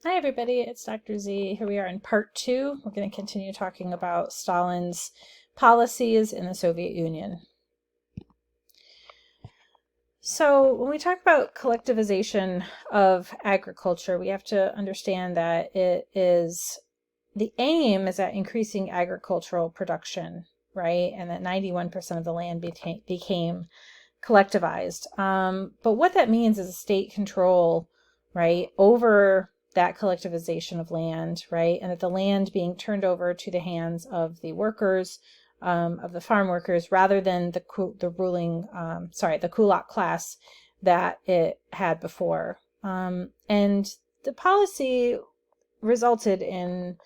Hi everybody, it's Dr. Z. Here we are in part 2. We're going to continue talking about Stalin's policies in the Soviet Union. So when we talk about collectivization of agriculture, we have to understand that the aim is at increasing agricultural production, right? And that 91% of the land became collectivized. But what that means is a state control, right, over that collectivization of land, right, and that the land being turned over to the hands of the workers, of the farm workers, rather than the kulak class that it had before. And the policy resulted in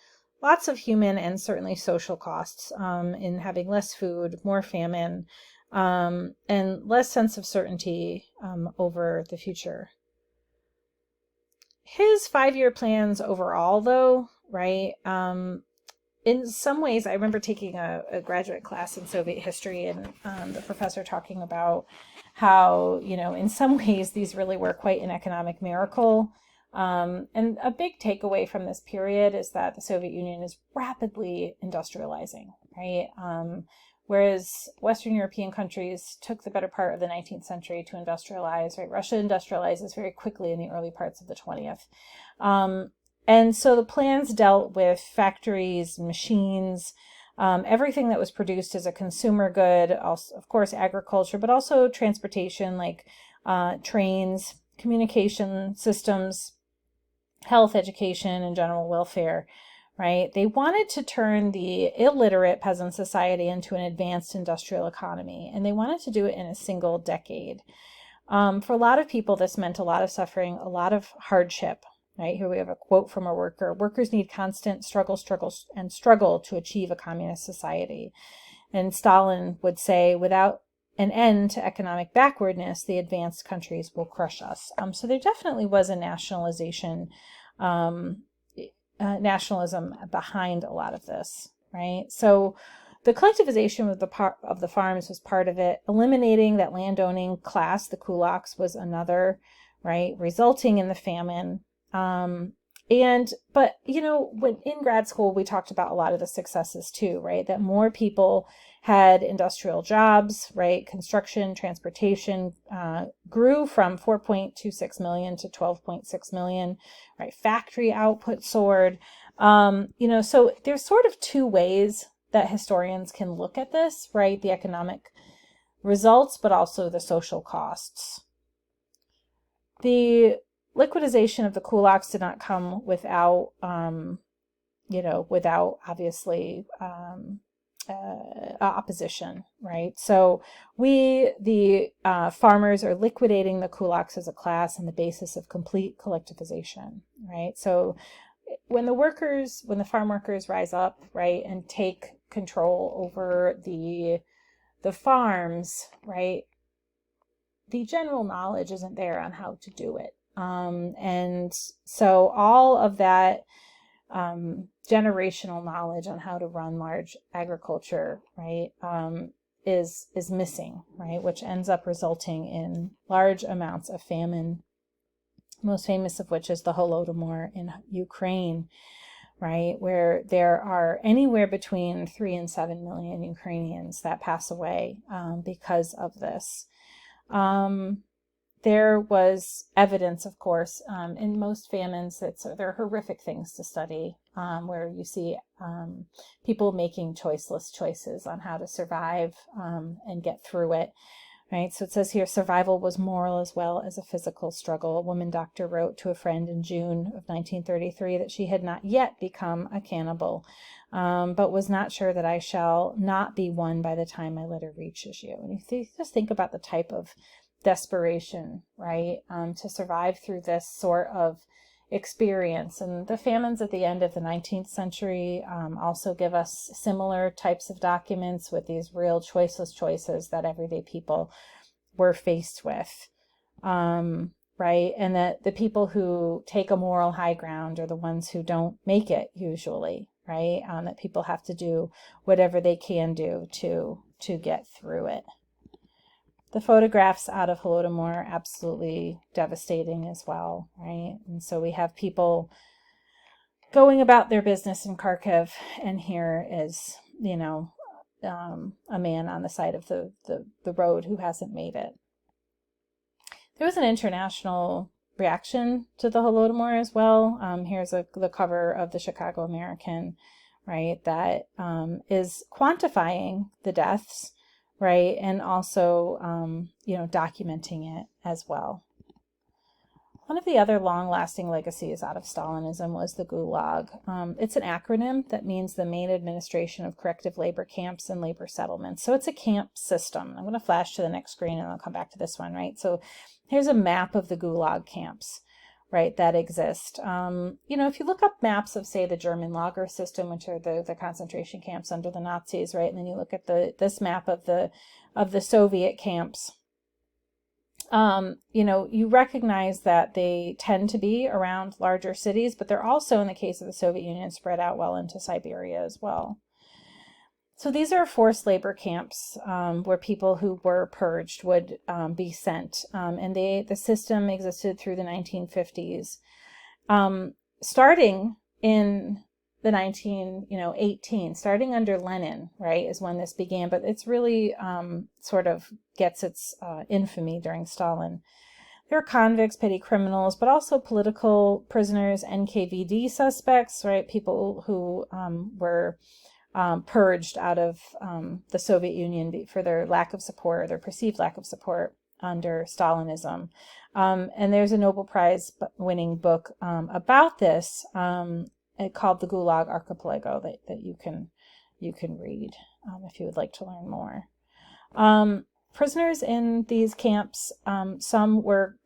lots of human and certainly social costs, in having less food, more famine, and less sense of certainty over the future. His 5-year plans overall, though, right, in some ways, I remember taking a graduate class in Soviet history, and the professor talking about how, in some ways, these really were quite an economic miracle. And a big takeaway from this period is that the Soviet Union is rapidly industrializing, right? Whereas Western European countries took the better part of the 19th century to industrialize, right? Russia industrializes very quickly in the early parts of the 20th. And so the plans dealt with factories, machines, everything that was produced as a consumer good, also, of course, agriculture, but also transportation like trains, communication systems, health, education, and general welfare, right? They wanted to turn the illiterate peasant society into an advanced industrial economy, and they wanted to do it in a single decade. For a lot of people, this meant a lot of suffering, a lot of hardship, right? Here we have a quote from a worker. Workers need constant struggle to achieve a communist society. And Stalin would say, without an end to economic backwardness, the advanced countries will crush us. So there definitely was a nationalism behind a lot of this, right? So the collectivization of the farms was part of it. Eliminating that landowning class, the kulaks, was another, right? Resulting in the famine. But when in grad school, we talked about a lot of the successes too, right? That more people had industrial jobs, right? Construction, transportation, grew from 4.26 million to 12.6 million, right? Factory output soared. So there's sort of two ways that historians can look at this, right? The economic results, but also the social costs. The liquidization of the kulaks did not come without obviously opposition, right? So the farmers, are liquidating the kulaks as a class on the basis of complete collectivization, right? So when the farm workers rise up, right, and take control over the farms, right, the general knowledge isn't there on how to do it. And so all of that generational knowledge on how to run large agriculture, right, is missing, right, which ends up resulting in large amounts of famine, most famous of which is the Holodomor in Ukraine, right, where there are anywhere between 3 and 7 million Ukrainians that pass away because of this. There was evidence, of course, in most famines that there are horrific things to study, where you see people making choiceless choices on how to survive and get through it, right? So it says here, survival was moral as well as a physical struggle. A woman doctor wrote to a friend in June of 1933 that she had not yet become a cannibal, but was not sure that I shall not be one by the time my letter reaches you. And you just think about the type of desperation, right, to survive through this sort of experience. And the famines at the end of the 19th century also give us similar types of documents with these real choiceless choices that everyday people were faced with, right? And that the people who take a moral high ground are the ones who don't make it usually, right? That people have to do whatever they can do to get through it. The photographs out of Holodomor are absolutely devastating as well, right? And so we have people going about their business in Kharkiv, and here is, a man on the side of the road who hasn't made it. There was an international reaction to the Holodomor as well. Here's the cover of the Chicago American, right, that is quantifying the deaths, right, and also, documenting it as well. One of the other long-lasting legacies out of Stalinism was the Gulag. It's an acronym that means the main administration of corrective labor camps and labor settlements. So it's a camp system. I'm going to flash to the next screen and I'll come back to this one, right? So here's a map of the Gulag camps, right, that exist. If you look up maps of, say, the German lager system, which are the concentration camps under the Nazis, right, and then you look at this map of the Soviet camps, you recognize that they tend to be around larger cities, but they're also, in the case of the Soviet Union, spread out well into Siberia as well. So these are forced labor camps where people who were purged would be sent, and the system existed through the 1950s, starting in the 1918, starting under Lenin, right, is when this began, but it's really sort of gets its infamy during Stalin. There are convicts, petty criminals, but also political prisoners, NKVD suspects, right, people who were purged out of the Soviet Union for their lack of support, or their perceived lack of support under Stalinism. And there's a Nobel Prize winning book about this, called the Gulag Archipelago, that you can read if you would like to learn more. Prisoners in these camps, some were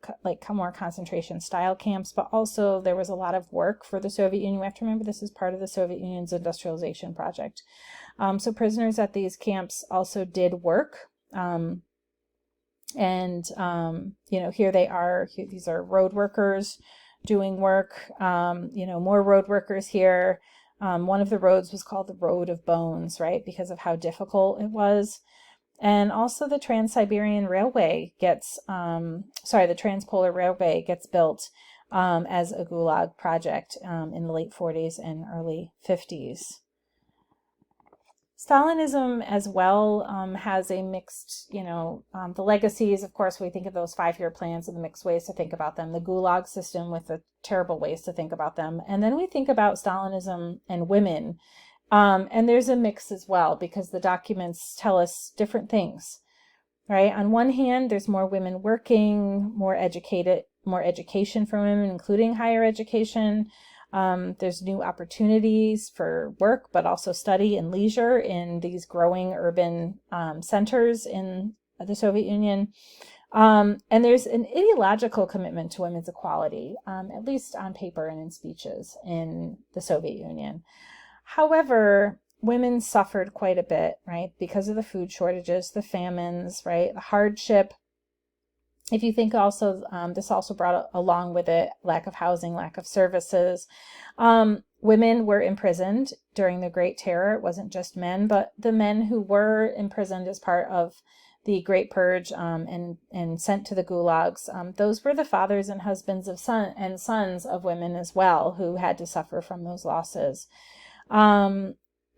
more concentration style camps, but also there was a lot of work for the Soviet Union. We have to remember this is part of the Soviet Union's industrialization project. So prisoners at these camps also did work. Here they are. These are road workers doing work, more road workers here. One of the roads was called the Road of Bones, right, because of how difficult it was. And also the Trans-Siberian Railway the Transpolar Railway gets built as a Gulag project in the late 40s and early 50s. Stalinism as well has a mixed, the legacies, of course, we think of those 5-year plans and the mixed ways to think about them, the Gulag system with the terrible ways to think about them. And then we think about Stalinism and women. And there's a mix as well, because the documents tell us different things, right? On one hand, there's more women working, more education for women, including higher education. There's new opportunities for work, but also study and leisure in these growing urban centers in the Soviet Union. And there's an ideological commitment to women's equality, at least on paper and in speeches in the Soviet Union. However, women suffered quite a bit, right, because of the food shortages, the famines, right, the hardship. If you think also, this also brought along with it lack of housing, lack of services. Women were imprisoned during the Great Terror. It wasn't just men, but the men who were imprisoned as part of the Great Purge and sent to the gulags, those were the fathers and husbands of sons of women as well, who had to suffer from those losses.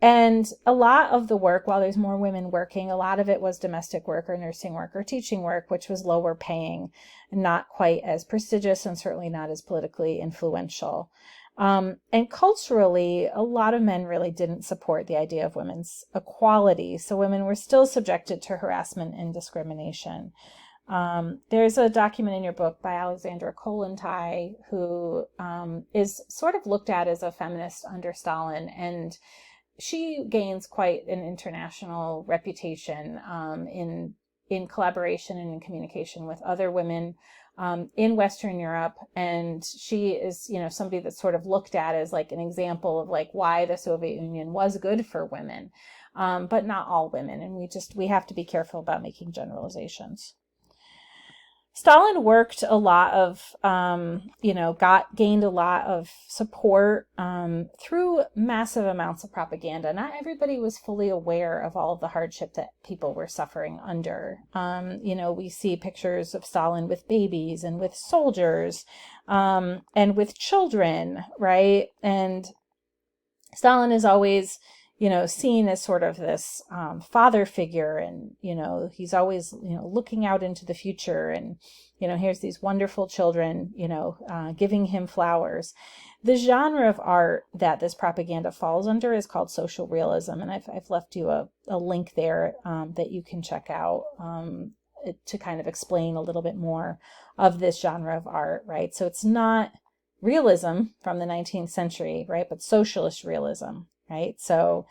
And a lot of the work, while there's more women working, a lot of it was domestic work or nursing work or teaching work, which was lower paying, not quite as prestigious and certainly not as politically influential. And culturally, a lot of men really didn't support the idea of women's equality. So women were still subjected to harassment and discrimination. There's a document in your book by Alexandra Kollontai, who is sort of looked at as a feminist under Stalin, and she gains quite an international reputation in collaboration and in communication with other women in Western Europe. And she is, somebody that's sort of looked at as like an example of like why the Soviet Union was good for women, but not all women. And we have to be careful about making generalizations. Stalin worked a lot of, gained a lot of support through massive amounts of propaganda. Not everybody was fully aware of all of the hardship that people were suffering under. We see pictures of Stalin with babies and with soldiers and with children, right? And Stalin is always, seen as sort of this father figure, and he's always looking out into the future, and here's these wonderful children giving him flowers. The genre of art that this propaganda falls under is called social realism, and I've left you a link there that you can check out to kind of explain a little bit more of this genre of art, right? So it's not realism from the 19th century, right? But socialist realism, right? So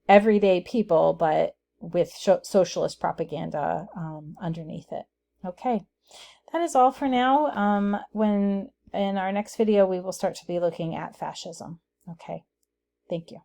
everyday people, but with socialist propaganda underneath it. Okay, that is all for now. When in our next video, we will start to be looking at fascism. Okay, thank you.